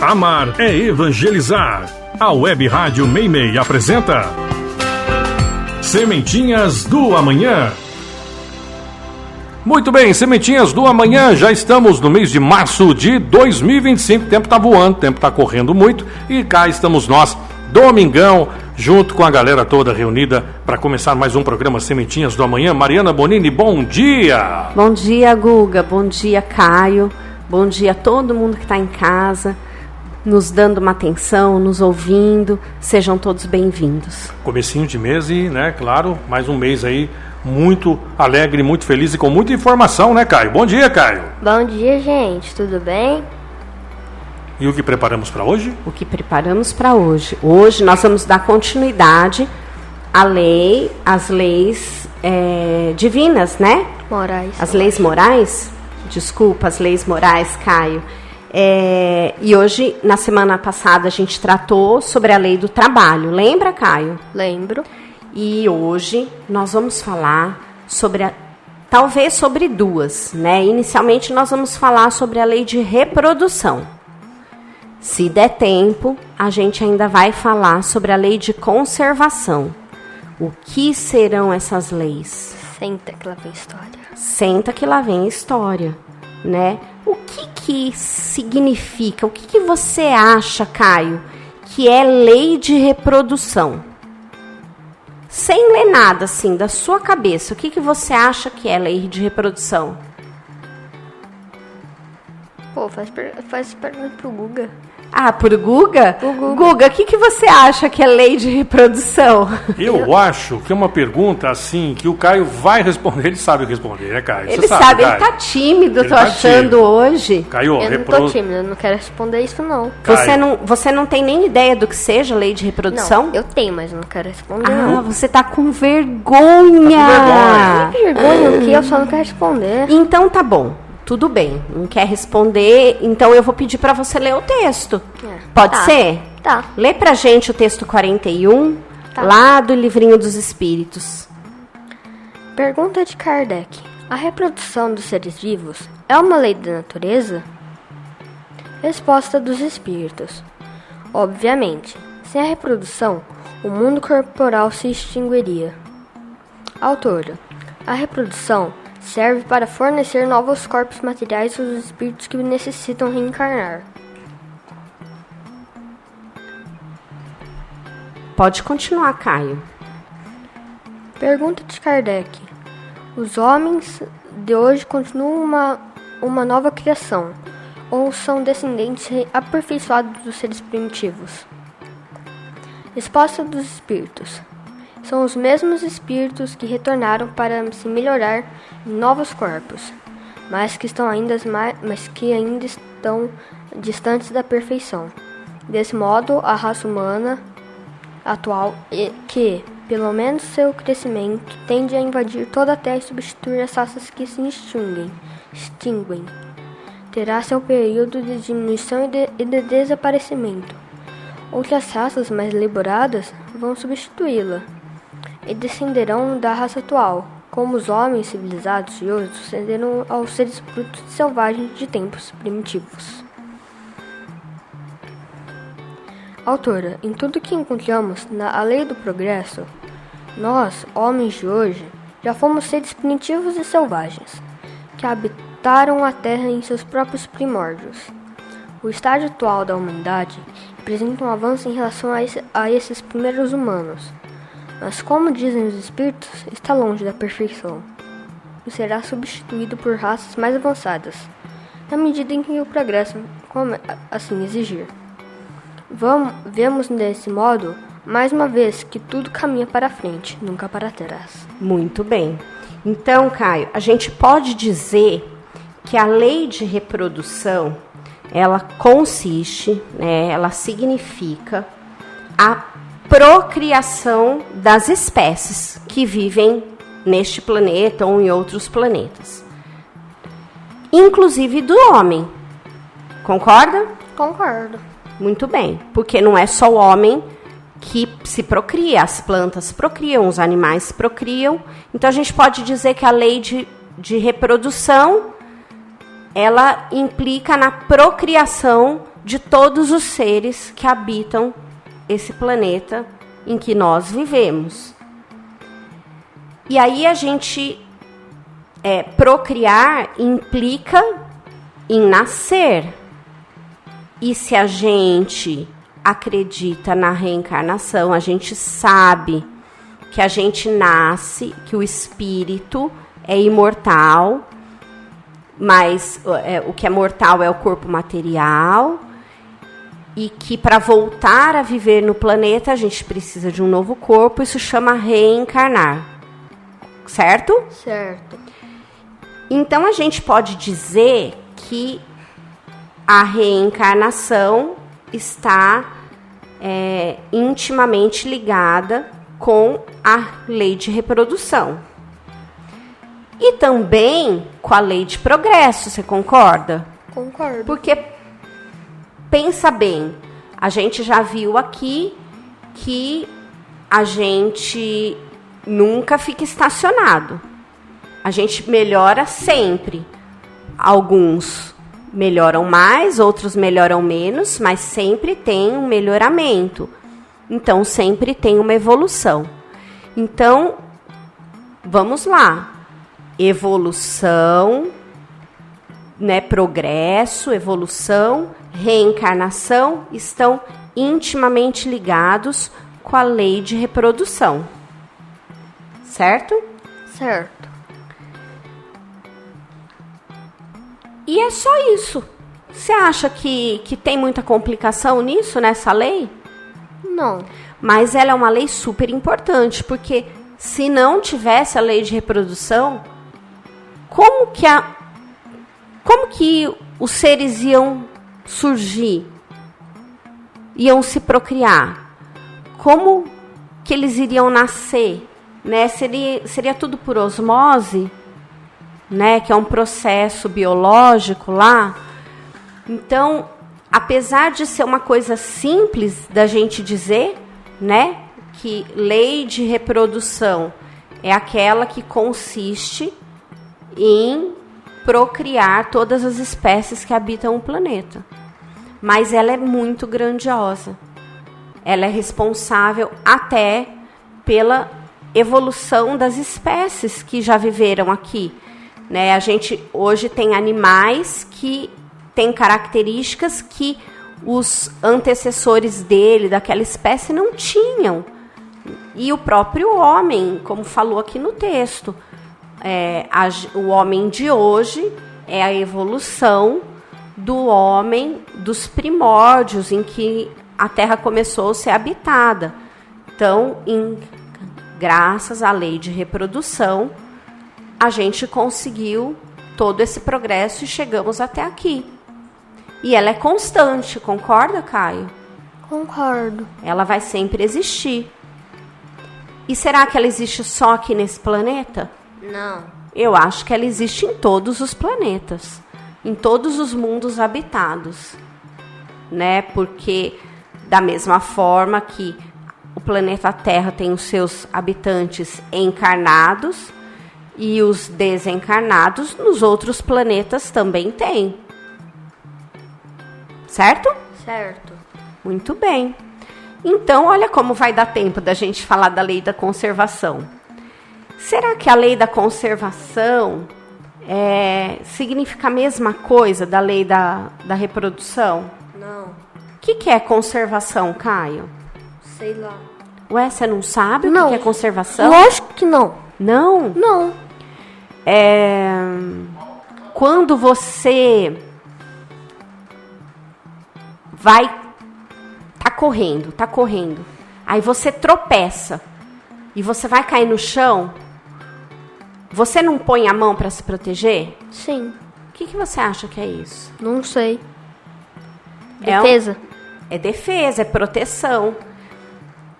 Amar é evangelizar. A Web Rádio Meimei apresenta Sementinhas do Amanhã. Muito bem, Sementinhas do Amanhã, já estamos no mês de março de 2025, o tempo está voando, o tempo está correndo muito e cá estamos nós, domingão, junto com a galera toda reunida para começar mais um programa Sementinhas do Amanhã. Mariana Bonini, bom dia! Bom dia, Guga, bom dia, Caio, bom dia a todo mundo que está em casa, nos dando uma atenção, nos ouvindo, sejam todos bem-vindos. Comecinho de mês e, né, claro, mais um mês aí, muito alegre, muito feliz e com muita informação, né, Caio? Bom dia, Caio! Bom dia, gente, tudo bem? E o que preparamos para hoje? O que preparamos para hoje? Hoje nós vamos dar continuidade às leis divinas, né? Morais. As leis morais? Desculpa, as leis morais, Caio. E hoje, na semana passada, a gente tratou sobre a lei do trabalho. Lembra, Caio? Lembro. E hoje nós vamos falar talvez sobre duas, né? Inicialmente nós vamos falar sobre a lei de reprodução. Se der tempo, a gente ainda vai falar sobre a lei de conservação. O que serão essas leis? Senta que lá vem história. Senta que lá vem história, né? O que significa? O que você acha, Caio, que é lei de reprodução? Sem ler nada, assim, da sua cabeça, o que você acha que é lei de reprodução? Pô, faz pergunta pro Guga. Ah, pro Guga? O Guga. Guga, o que você acha que é lei de reprodução? Eu acho que é uma pergunta, assim, que o Caio vai responder. Ele sabe responder, né, Caio? Ele sabe, ele tá tímido, eu tô achando hoje. Caio, Eu não tô tímido, eu não quero responder isso, não. Você não tem nem ideia do que seja lei de reprodução? Não, eu tenho, mas eu não quero responder, Ah, não. você tá com vergonha. Que vergonha, que eu só não quero responder. Então tá bom. Tudo bem, não quer responder, então eu vou pedir para você ler o texto. Pode ser? Tá. Lê pra gente o texto 41, lá do Livrinho dos Espíritos. Pergunta de Kardec. A reprodução dos seres vivos é uma lei da natureza? Resposta dos Espíritos. Obviamente, sem a reprodução, o mundo corporal se extinguiria. Autora. A reprodução serve para fornecer novos corpos materiais aos espíritos que necessitam reencarnar. Pode continuar, Caio. Pergunta de Kardec. Os homens de hoje continuam uma nova criação, ou são descendentes aperfeiçoados dos seres primitivos? Resposta dos espíritos. São os mesmos espíritos que retornaram para se melhorar em novos corpos, mas que ainda estão distantes da perfeição. Desse modo, a raça humana atual, que, pelo menos seu crescimento, tende a invadir toda a Terra e substituir as raças que se extinguem, terá seu período de diminuição e de desaparecimento. Outras raças mais elaboradas vão substituí-la e descenderão da raça atual, como os homens civilizados de hoje sucederam aos seres brutos selvagens de tempos primitivos. Autora, em tudo que encontramos na lei do progresso, nós, homens de hoje, já fomos seres primitivos e selvagens, que habitaram a Terra em seus próprios primórdios. O estágio atual da humanidade representa um avanço em relação a esses primeiros humanos, mas, como dizem os espíritos, está longe da perfeição e será substituído por raças mais avançadas, na medida em que o progresso assim exigir. Vemos desse modo, mais uma vez, que tudo caminha para frente, nunca para trás. Muito bem. Então, Caio, a gente pode dizer que a lei de reprodução, ela consiste, né, ela significa a procriação das espécies que vivem neste planeta ou em outros planetas, inclusive do homem. Concorda? Concordo. Muito bem, porque não é só o homem que se procria, as plantas procriam, os animais procriam. Então a gente pode dizer que a lei de reprodução, ela implica na procriação de todos os seres que habitam esse planeta em que nós vivemos. E aí a gente procriar implica em nascer. E se a gente acredita na reencarnação, a gente sabe que a gente nasce, que o espírito é imortal, mas o que é mortal é o corpo material, e que para voltar a viver no planeta a gente precisa de um novo corpo. Isso chama reencarnar, certo? Certo. Então a gente pode dizer que a reencarnação está intimamente ligada com a lei de reprodução e também com a lei de progresso. Você concorda? Concordo. Porque, pensa bem, a gente já viu aqui que a gente nunca fica estacionado. A gente melhora sempre. Alguns melhoram mais, outros melhoram menos, mas sempre tem um melhoramento. Então, sempre tem uma evolução. Então, vamos lá. Evolução, né, progresso, evolução, reencarnação estão intimamente ligados com a lei de reprodução. Certo? Certo. E é só isso. Você acha que tem muita complicação nisso, nessa lei? Não. Mas ela é uma lei super importante, porque se não tivesse a lei de reprodução, como que os seres iam surgir? Iam se procriar? Como que eles iriam nascer? Né? Seria tudo por osmose, né? Que é um processo biológico lá. Então, apesar de ser uma coisa simples da gente dizer, né, que lei de reprodução é aquela que consiste em procriar todas as espécies que habitam o planeta. Mas ela é muito grandiosa. Ela é responsável até pela evolução das espécies que já viveram aqui, né? A gente hoje tem animais que têm características que os antecessores dele, daquela espécie, não tinham. E o próprio homem, como falou aqui no texto, o homem de hoje é a evolução do homem dos primórdios, em que a Terra começou a ser habitada. Então, graças à lei de reprodução, a gente conseguiu todo esse progresso e chegamos até aqui. E ela é constante, concorda, Caio? Concordo. Ela vai sempre existir. E será que ela existe só aqui nesse planeta? Não. Eu acho que ela existe em todos os planetas, em todos os mundos habitados, né? Porque da mesma forma que o planeta Terra tem os seus habitantes encarnados e os desencarnados, nos outros planetas também tem. Certo? Certo. Muito bem. Então, olha como vai dar tempo da gente falar da lei da conservação. Será que a lei da conservação significa a mesma coisa da lei da reprodução? Não. O que é conservação, Caio? Sei lá. Ué, você não sabe Não. o que é conservação? Lógico que não. Não? Não. Quando você tá correndo, aí você tropeça e você vai cair no chão, você não põe a mão para se proteger? Sim. O que você acha que é isso? Não sei. Defesa. É defesa, é proteção.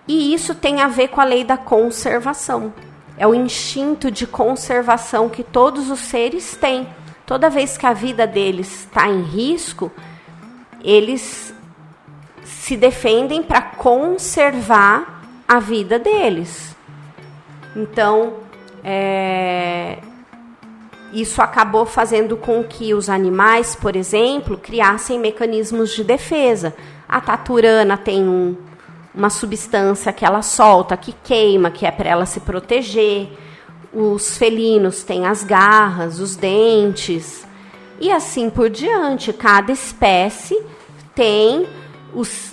E isso tem a ver com a lei da conservação. É o instinto de conservação que todos os seres têm. Toda vez que a vida deles está em risco, eles se defendem para conservar a vida deles. Então, isso acabou fazendo com que os animais, por exemplo, criassem mecanismos de defesa. A taturana tem uma substância que ela solta, que queima, que é para ela se proteger. Os felinos têm as garras, os dentes, e assim por diante. Cada espécie tem os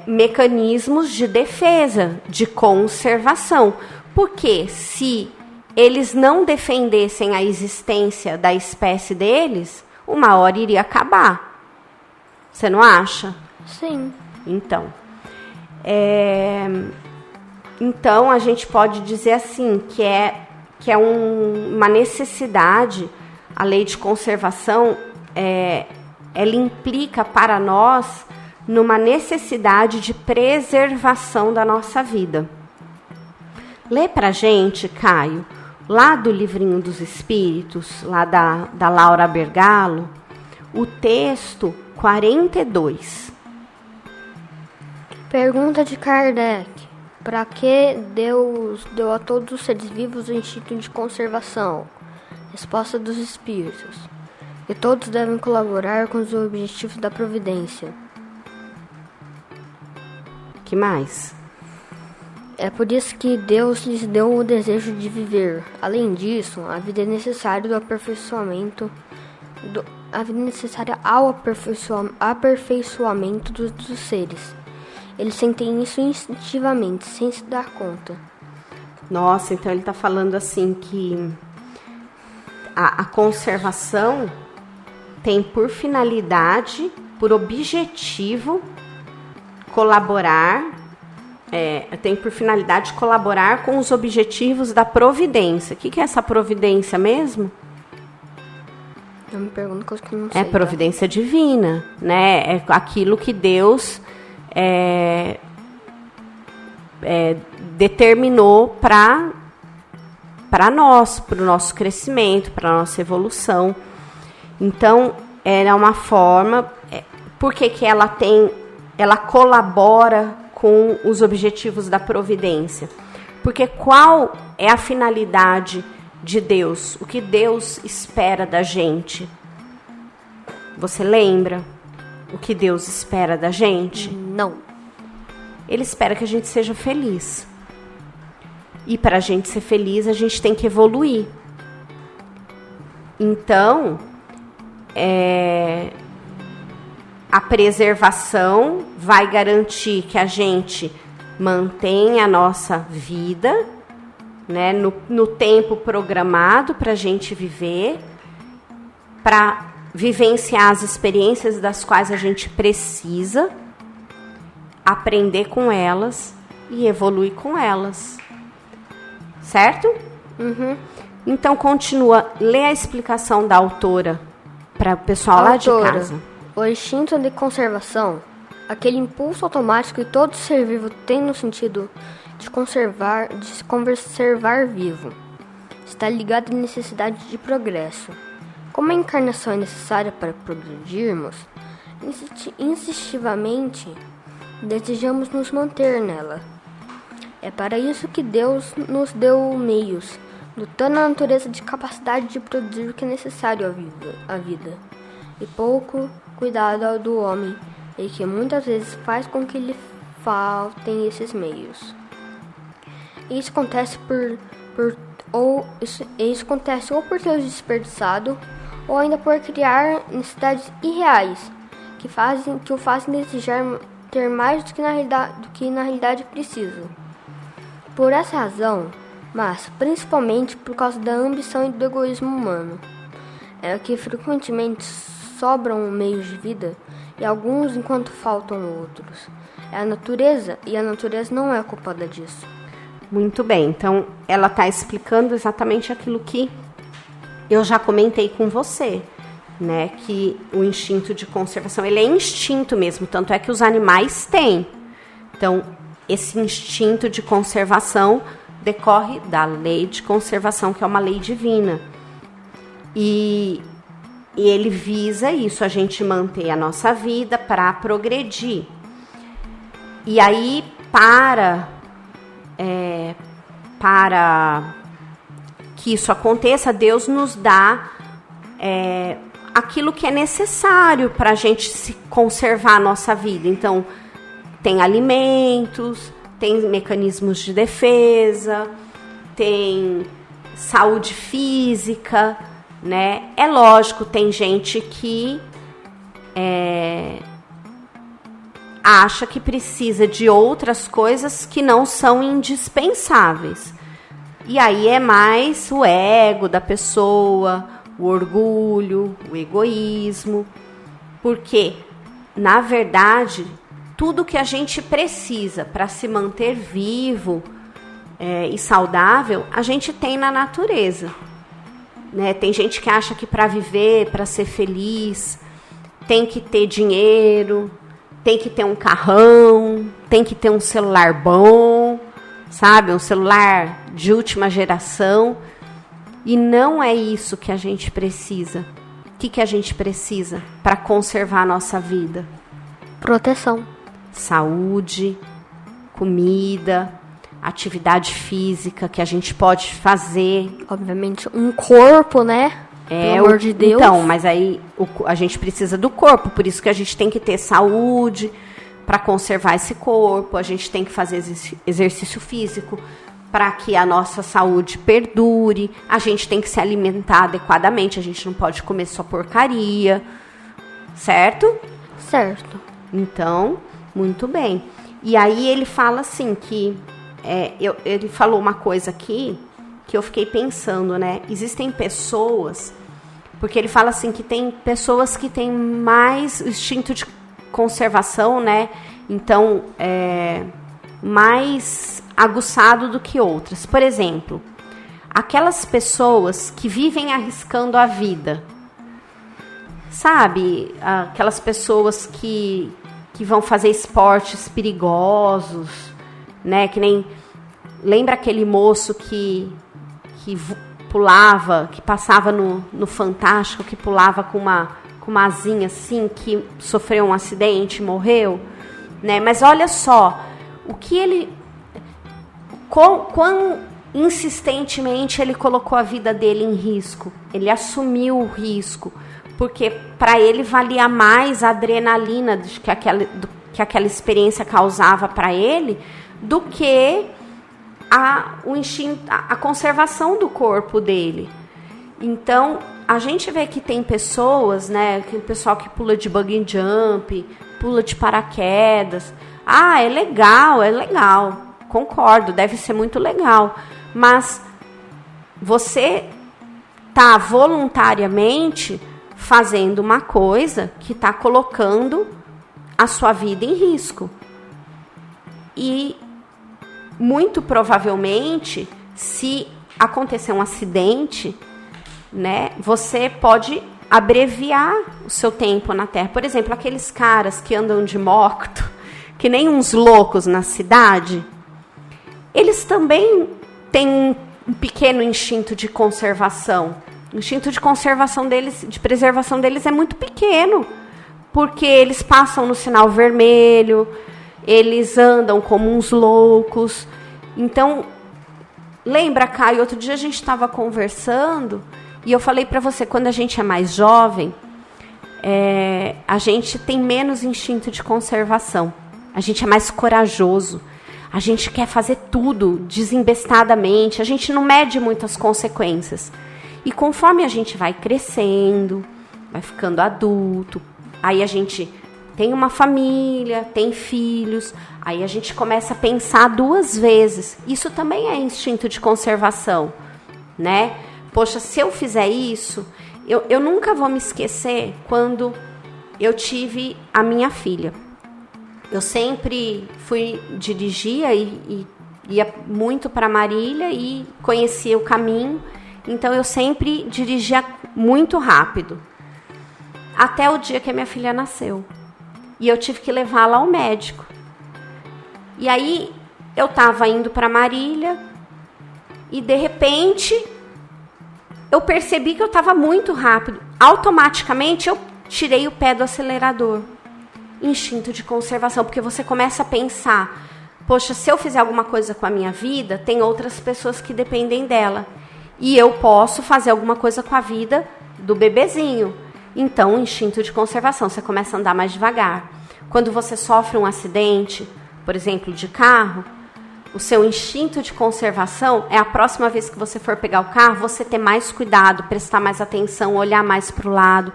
mecanismos de defesa, de conservação. Porque se eles não defendessem a existência da espécie deles, uma hora iria acabar. Você não acha? Sim. Então, a gente pode dizer assim, que é uma necessidade. A lei de conservação, ela implica para nós numa necessidade de preservação da nossa vida. Lê pra gente, Caio, lá do Livrinho dos Espíritos, lá da Laura Bergalo, o texto 42. Pergunta de Kardec. Para que Deus deu a todos os seres vivos o instinto de conservação? Resposta dos Espíritos. Que todos devem colaborar com os objetivos da providência. Que mais? É por isso que Deus lhes deu o desejo de viver. Além disso, a vida é necessária ao aperfeiçoamento dos seres. Eles sentem isso instintivamente, sem se dar conta. Nossa, então ele está falando assim que a conservação tem por finalidade, por objetivo, tem por finalidade colaborar com os objetivos da providência. O que é essa providência mesmo? Eu me pergunto coisa que eu não sei. É providência divina, né? É aquilo que Deus determinou para nós, para o nosso crescimento, para a nossa evolução. Então, era uma forma. Por que ela colabora com os objetivos da providência? Porque qual é a finalidade de Deus? O que Deus espera da gente? Você lembra o que Deus espera da gente? Não. Ele espera que a gente seja feliz. E para a gente ser feliz, a gente tem que evoluir. Então, a preservação vai garantir que a gente mantenha a nossa vida, né, no tempo programado para a gente viver, para vivenciar as experiências das quais a gente precisa, aprender com elas e evoluir com elas. Certo? Uhum. Então, continua. Lê a explicação da autora para o pessoal lá de casa. O instinto de conservação, aquele impulso automático que todo ser vivo tem no sentido de se conservar vivo, está ligado à necessidade de progresso. Como a encarnação é necessária para progredirmos, instintivamente desejamos nos manter nela. É para isso que Deus nos deu meios, dotando a natureza de capacidade de produzir o que é necessário à vida, e pouco cuidado do homem, e que muitas vezes faz com que lhe faltem esses meios. Isso acontece isso acontece ou por ter desperdiçado, ou ainda por criar necessidades irreais, que o fazem desejar ter mais do que na realidade precisa. Por essa razão, mas principalmente por causa da ambição e do egoísmo humano, é que frequentemente sobram meios de vida e alguns enquanto faltam outros. É a natureza, e a natureza não é culpada disso. Muito bem, então ela está explicando exatamente aquilo que eu já comentei com você, né? Que o instinto de conservação, ele é instinto mesmo, tanto é que os animais têm. Então, esse instinto de conservação decorre da lei de conservação, que é uma lei divina. E ele visa isso, a gente manter a nossa vida para progredir. E aí, para que isso aconteça, Deus nos dá aquilo que é necessário para a gente se conservar a nossa vida. Então, tem alimentos, tem mecanismos de defesa, tem saúde física, né? É lógico, tem gente que acha que precisa de outras coisas que não são indispensáveis. E aí é mais o ego da pessoa, o orgulho, o egoísmo. Porque, na verdade, tudo que a gente precisa para se manter vivo e saudável, a gente tem na natureza. Né? Tem gente que acha que para viver, para ser feliz, tem que ter dinheiro, tem que ter um carrão, tem que ter um celular bom, sabe? Um celular de última geração. E não é isso que a gente precisa. O que a gente precisa para conservar a nossa vida? Proteção. Saúde, comida, atividade física que a gente pode fazer. Obviamente, um corpo, né? Pelo amor de Deus. Então, mas aí a gente precisa do corpo, por isso que a gente tem que ter saúde para conservar esse corpo, a gente tem que fazer exercício físico para que a nossa saúde perdure, a gente tem que se alimentar adequadamente, a gente não pode comer só porcaria, certo? Certo. Então, muito bem. E aí ele fala assim que, ele falou uma coisa aqui que eu fiquei pensando, né? Existem pessoas, porque ele fala assim que tem pessoas que têm mais instinto de conservação, né? Então, mais aguçado do que outras. Por exemplo, aquelas pessoas que vivem arriscando a vida. Sabe? Aquelas pessoas que vão fazer esportes perigosos, né? Que nem... Lembra aquele moço que pulava, que passava no Fantástico, que pulava com uma asinha assim, que sofreu um acidente e morreu? Né? Mas olha só, o que ele... Quão insistentemente ele colocou a vida dele em risco. Ele assumiu o risco, porque para ele valia mais a adrenalina que aquela experiência causava para ele do que a conservação do corpo dele. Então, a gente vê que tem pessoas, né, aquele pessoal que pula de bungee jump, pula de paraquedas. É legal, concordo, deve ser muito legal. Mas você está voluntariamente fazendo uma coisa que está colocando a sua vida em risco. E muito provavelmente, se acontecer um acidente, né, você pode abreviar o seu tempo na Terra. Por exemplo, aqueles caras que andam de moto, que nem uns loucos na cidade, eles também têm um pequeno instinto de conservação. O instinto de conservação deles, de preservação deles é muito pequeno, porque eles passam no sinal vermelho, eles andam como uns loucos. Então, lembra, Caio, outro dia a gente estava conversando e eu falei para você, quando a gente é mais jovem, a gente tem menos instinto de conservação. A gente é mais corajoso. A gente quer fazer tudo desembestadamente. A gente não mede muitas consequências. E conforme a gente vai crescendo, vai ficando adulto, aí a gente tem uma família, tem filhos, aí a gente começa a pensar 2 vezes. Isso também é instinto de conservação, né? Poxa, se eu fizer isso, eu nunca vou me esquecer quando eu tive a minha filha. Eu sempre dirigia e ia muito para Marília e conhecia o caminho, então eu sempre dirigia muito rápido. Até o dia que a minha filha nasceu. E eu tive que levá-la ao médico. E aí, eu estava indo para Marília e, de repente, eu percebi que eu estava muito rápido. Automaticamente, eu tirei o pé do acelerador. Instinto de conservação, porque você começa a pensar, poxa, se eu fizer alguma coisa com a minha vida, tem outras pessoas que dependem dela. e eu posso fazer alguma coisa com a vida do bebezinho. Então, instinto de conservação, você começa a andar mais devagar. Quando você sofre um acidente, por exemplo, de carro, o seu instinto de conservação é a próxima vez que você for pegar o carro, você ter mais cuidado, prestar mais atenção, olhar mais para o lado.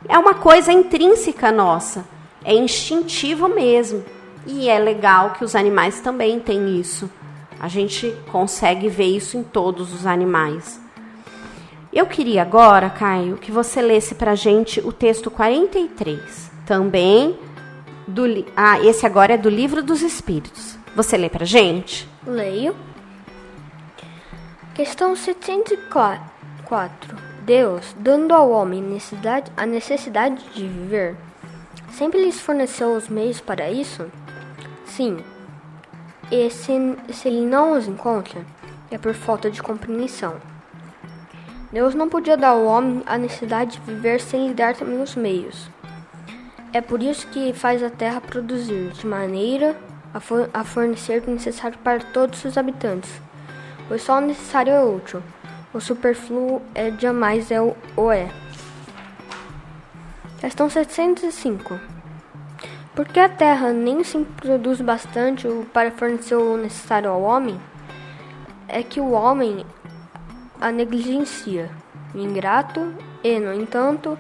É uma coisa intrínseca nossa, é instintivo mesmo. E é legal que os animais também têm isso. A gente consegue ver isso em todos os animais. Eu queria agora, Caio, que você lesse para a gente o texto 43, também esse agora é do Livro dos Espíritos. Você lê pra gente? Leio. Questão 704. Deus, dando ao homem a necessidade de viver, sempre lhes forneceu os meios para isso? Sim. E se ele não os encontra, é por falta de compreensão. Deus não podia dar ao homem a necessidade de viver sem lhe dar também os meios. É por isso que faz a terra produzir, de maneira a fornecer o necessário para todos os seus habitantes, pois só o necessário é útil, o superfluo jamais o é. Questão 705. Por que a terra nem sempre produz bastante para fornecer o necessário ao homem? É que o homem a negligencia, o ingrato, e, no entanto,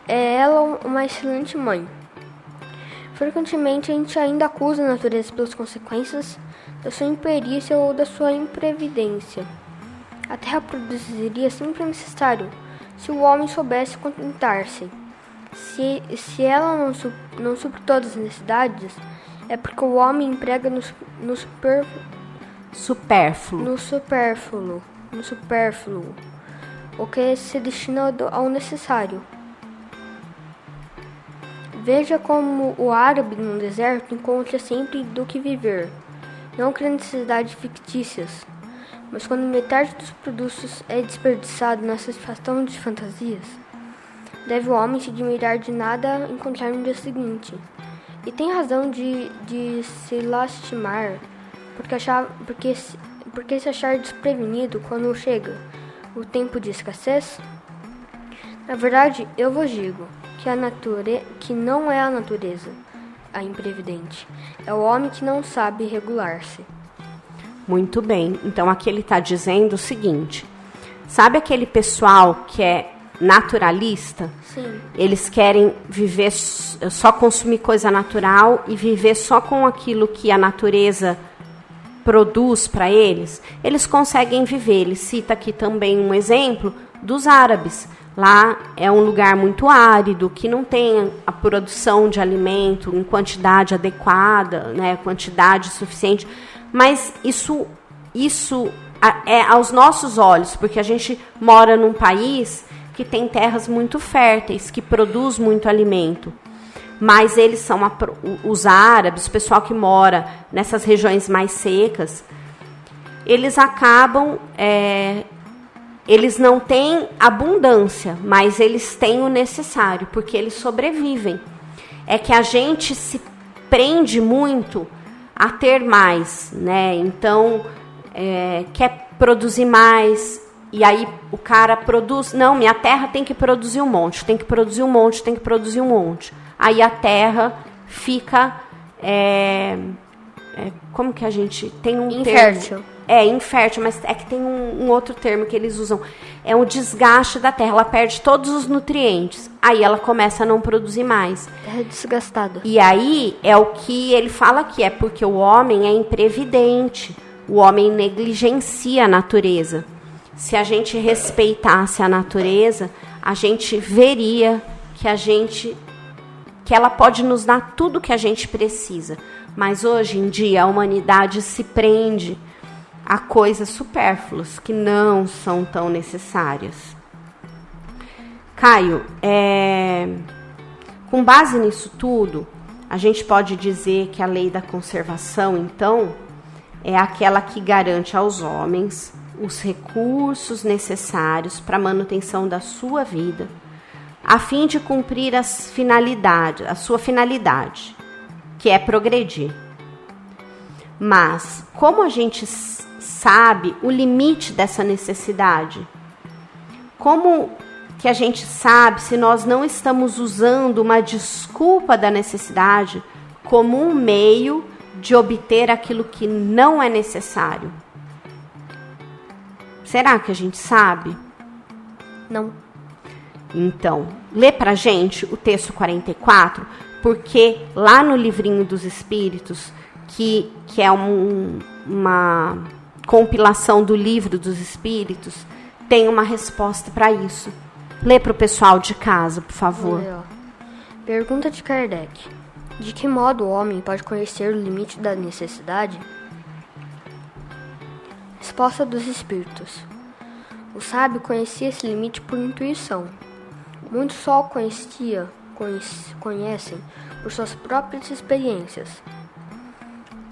é ela uma excelente mãe. Frequentemente a gente ainda acusa a natureza pelas consequências da sua imperícia ou da sua imprevidência. A terra produziria sempre o necessário se o homem soubesse contentar-se. Se ela não supre todas as necessidades, é porque o homem emprega no supérfluo, o que se destina ao necessário. Veja como o árabe no deserto encontra sempre do que viver, não cria necessidades fictícias, mas quando metade dos produtos é desperdiçado na satisfação de fantasias, deve o homem se admirar de nada encontrar no dia seguinte. E tem razão de se lastimar, porque se achar desprevenido quando chega o tempo de escassez? Na verdade, eu vos digo que não é a natureza a imprevidente, é o homem que não sabe regular-se. Muito bem, então aqui ele está dizendo o seguinte: sabe aquele pessoal que é naturalista? Sim. Eles querem viver, só consumir coisa natural e viver só com aquilo que a natureza produz para eles. Eles conseguem viver. Ele cita aqui também um exemplo dos árabes. Lá é um lugar muito árido, que não tem a produção de alimento em quantidade adequada, né, quantidade suficiente. Mas isso é aos nossos olhos, porque a gente mora num país que tem terras muito férteis, que produz muito alimento. Mas eles são os árabes, o pessoal que mora nessas regiões mais secas, eles acabam... eles não têm abundância, mas eles têm o necessário, porque eles sobrevivem. É que a gente se prende muito a ter mais, né? Então, quer produzir mais, e aí o cara produz... Não, minha terra tem que produzir um monte, tem que produzir um monte, tem que produzir um monte. Aí a terra fica... como que a gente... Tem um infértil. Termo, infértil, mas é que tem um outro termo que eles usam. É um desgaste da terra, ela perde todos os nutrientes. Aí ela começa a não produzir mais. Terra desgastada. E aí é o que ele fala aqui, é porque o homem é imprevidente. O homem negligencia a natureza. Se a gente respeitasse a natureza, a gente veria que ela pode nos dar tudo que a gente precisa. Mas hoje em dia a humanidade se prende a coisas supérfluas que não são tão necessárias. Caio, com base nisso tudo, a gente pode dizer que a lei da conservação, então, é aquela que garante aos homens os recursos necessários para a manutenção da sua vida, a fim de cumprir a sua finalidade, que é progredir. Mas, como a gente sabe o limite dessa necessidade? Como que a gente sabe se nós não estamos usando uma desculpa da necessidade como um meio de obter aquilo que não é necessário? Será que a gente sabe? Não. Então, lê pra gente o texto 44, porque lá no livrinho dos Espíritos, que é uma compilação do livro dos Espíritos, tem uma resposta para isso. Lê para o pessoal de casa, por favor. Pergunta de Kardec. De que modo o homem pode conhecer o limite da necessidade? Resposta dos Espíritos. O sábio conhecia esse limite por intuição. Muitos só o conhecem por suas próprias experiências.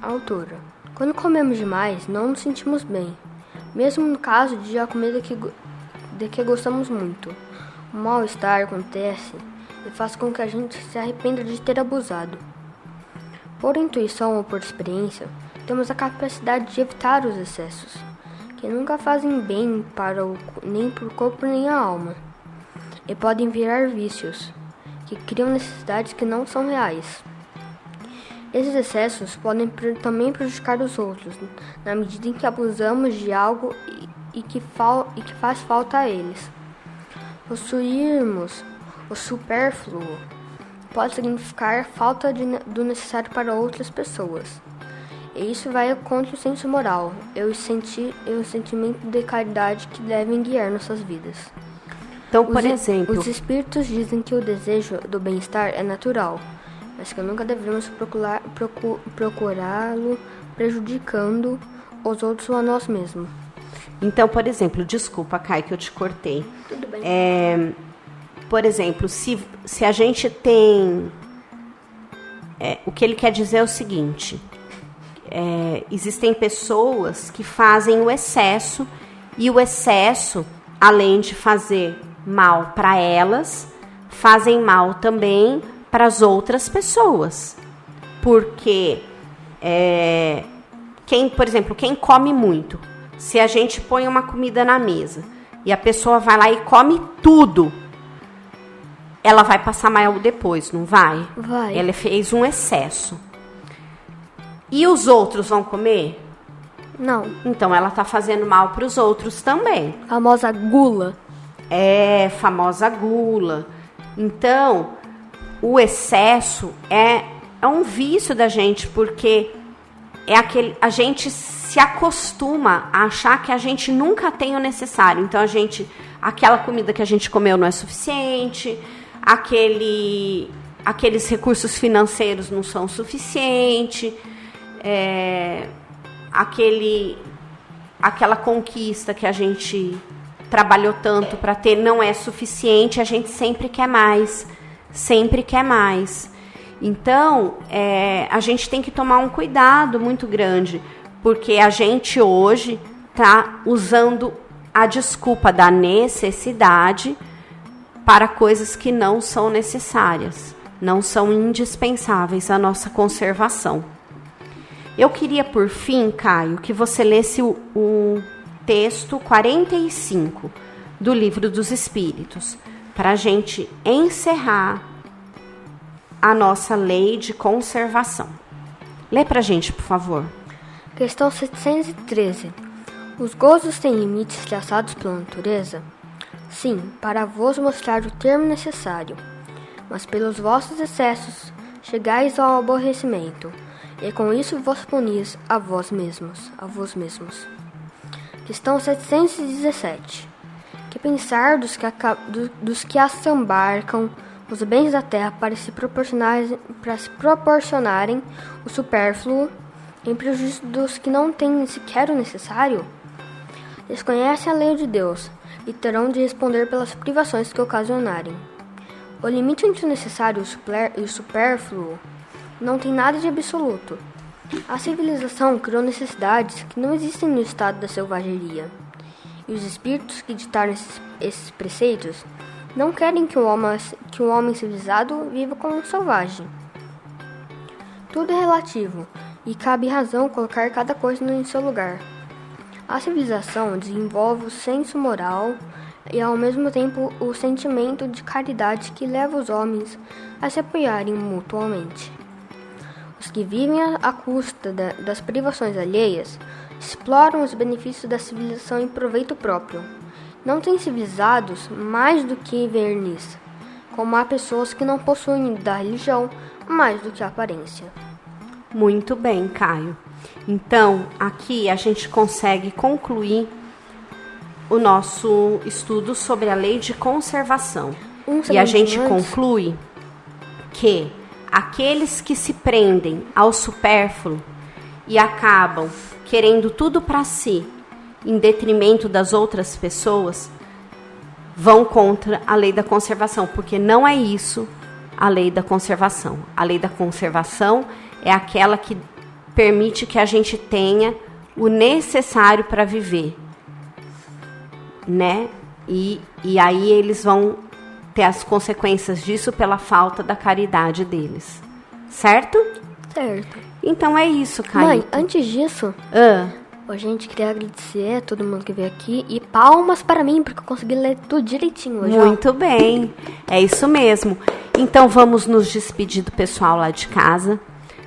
Autora. Quando comemos demais, não nos sentimos bem, mesmo no caso de a comida de que gostamos muito. O mal-estar acontece e faz com que a gente se arrependa de ter abusado. Por intuição ou por experiência, temos a capacidade de evitar os excessos, que nunca fazem bem nem para o corpo nem a alma, e podem virar vícios, que criam necessidades que não são reais. Esses excessos podem também prejudicar os outros, na medida em que abusamos de algo e que faz falta a eles. Possuirmos o supérfluo pode significar falta do necessário para outras pessoas. E isso vai contra o senso moral e o sentimento de caridade que devem guiar nossas vidas. Então, por exemplo, os espíritos dizem que o desejo do bem-estar é natural, mas que nunca devemos procurá-lo prejudicando os outros ou a nós mesmos. Então, por exemplo, desculpa, Kai, que eu te cortei. Tudo bem. Por exemplo, se a gente tem... o que ele quer dizer é o seguinte... existem pessoas que fazem o excesso, e o excesso, além de fazer mal para elas, fazem mal também para as outras pessoas. Porque, por exemplo, quem come muito, se a gente põe uma comida na mesa e a pessoa vai lá e come tudo, ela vai passar mal depois, não vai? Vai. Ela fez um excesso. E os outros vão comer? Não. Então ela está fazendo mal para os outros também. Famosa gula. Famosa gula. Então, o excesso é um vício da gente, porque a gente se acostuma a achar que a gente nunca tem o necessário. Então, aquela comida que a gente comeu não é suficiente, aqueles recursos financeiros não são suficientes, aquela conquista que a gente trabalhou tanto para ter não é suficiente, a gente sempre quer mais. Então, a gente tem que tomar um cuidado muito grande, porque a gente hoje está usando a desculpa da necessidade para coisas que não são necessárias, não são indispensáveis à nossa conservação. Eu queria, por fim, Caio, que você lesse o texto 45 do Livro dos Espíritos, para a gente encerrar a nossa lei de conservação. Lê para a gente, por favor. Questão 713. Os gozos têm limites traçados pela natureza? Sim, para vos mostrar o termo necessário. Mas pelos vossos excessos chegais ao aborrecimento, e com isso vos punis a vós mesmos. Questão 717. Que pensar dos que assambarcam os bens da terra para se proporcionarem o supérfluo, em prejuízo dos que não têm sequer o necessário? Desconhecem a lei de Deus e terão de responder pelas privações que ocasionarem. O limite entre o necessário e o supérfluo não tem nada de absoluto. A civilização criou necessidades que não existem no estado da selvageria. E os espíritos que ditaram esses preceitos não querem que o homem civilizado viva como um selvagem. Tudo é relativo, e cabe razão colocar cada coisa em seu lugar. A civilização desenvolve o senso moral e, ao mesmo tempo, o sentimento de caridade que leva os homens a se apoiarem mutuamente. Os que vivem à custa das privações alheias exploram os benefícios da civilização em proveito próprio. Não têm civilizados mais do que verniz, como há pessoas que não possuem da religião mais do que a aparência. Muito bem, Caio. Então, aqui a gente consegue concluir o nosso estudo sobre a lei de conservação. E a gente conclui que aqueles que se prendem ao supérfluo e acabam querendo tudo para si, em detrimento das outras pessoas, vão contra a lei da conservação, porque não é isso a lei da conservação. A lei da conservação é aquela que permite que a gente tenha o necessário para viver, né? E aí eles vão ter as consequências disso pela falta da caridade deles, certo? Certo. Então é isso, Caio. Mãe, antes disso, a gente queria agradecer a todo mundo que veio aqui e palmas para mim, porque eu consegui ler tudo direitinho hoje. Muito bem, é isso mesmo. Então vamos nos despedir do pessoal lá de casa,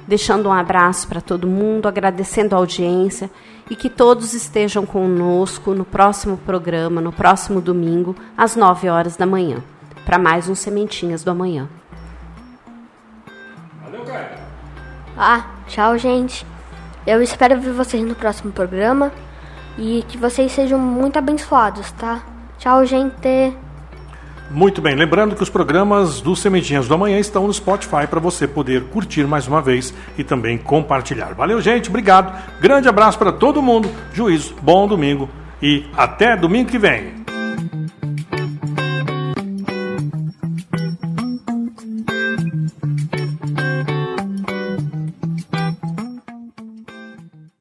deixando um abraço para todo mundo, agradecendo a audiência e que todos estejam conosco no próximo programa, no próximo domingo, às 9 horas da manhã, para mais um Sementinhas do Amanhã. Valeu, Caio. Tchau, gente. Eu espero ver vocês no próximo programa e que vocês sejam muito abençoados, tá? Tchau, gente. Muito bem, lembrando que os programas do Sementinhas do Amanhã estão no Spotify para você poder curtir mais uma vez e também compartilhar. Valeu, gente, obrigado. Grande abraço para todo mundo. Juízo, bom domingo e até domingo que vem.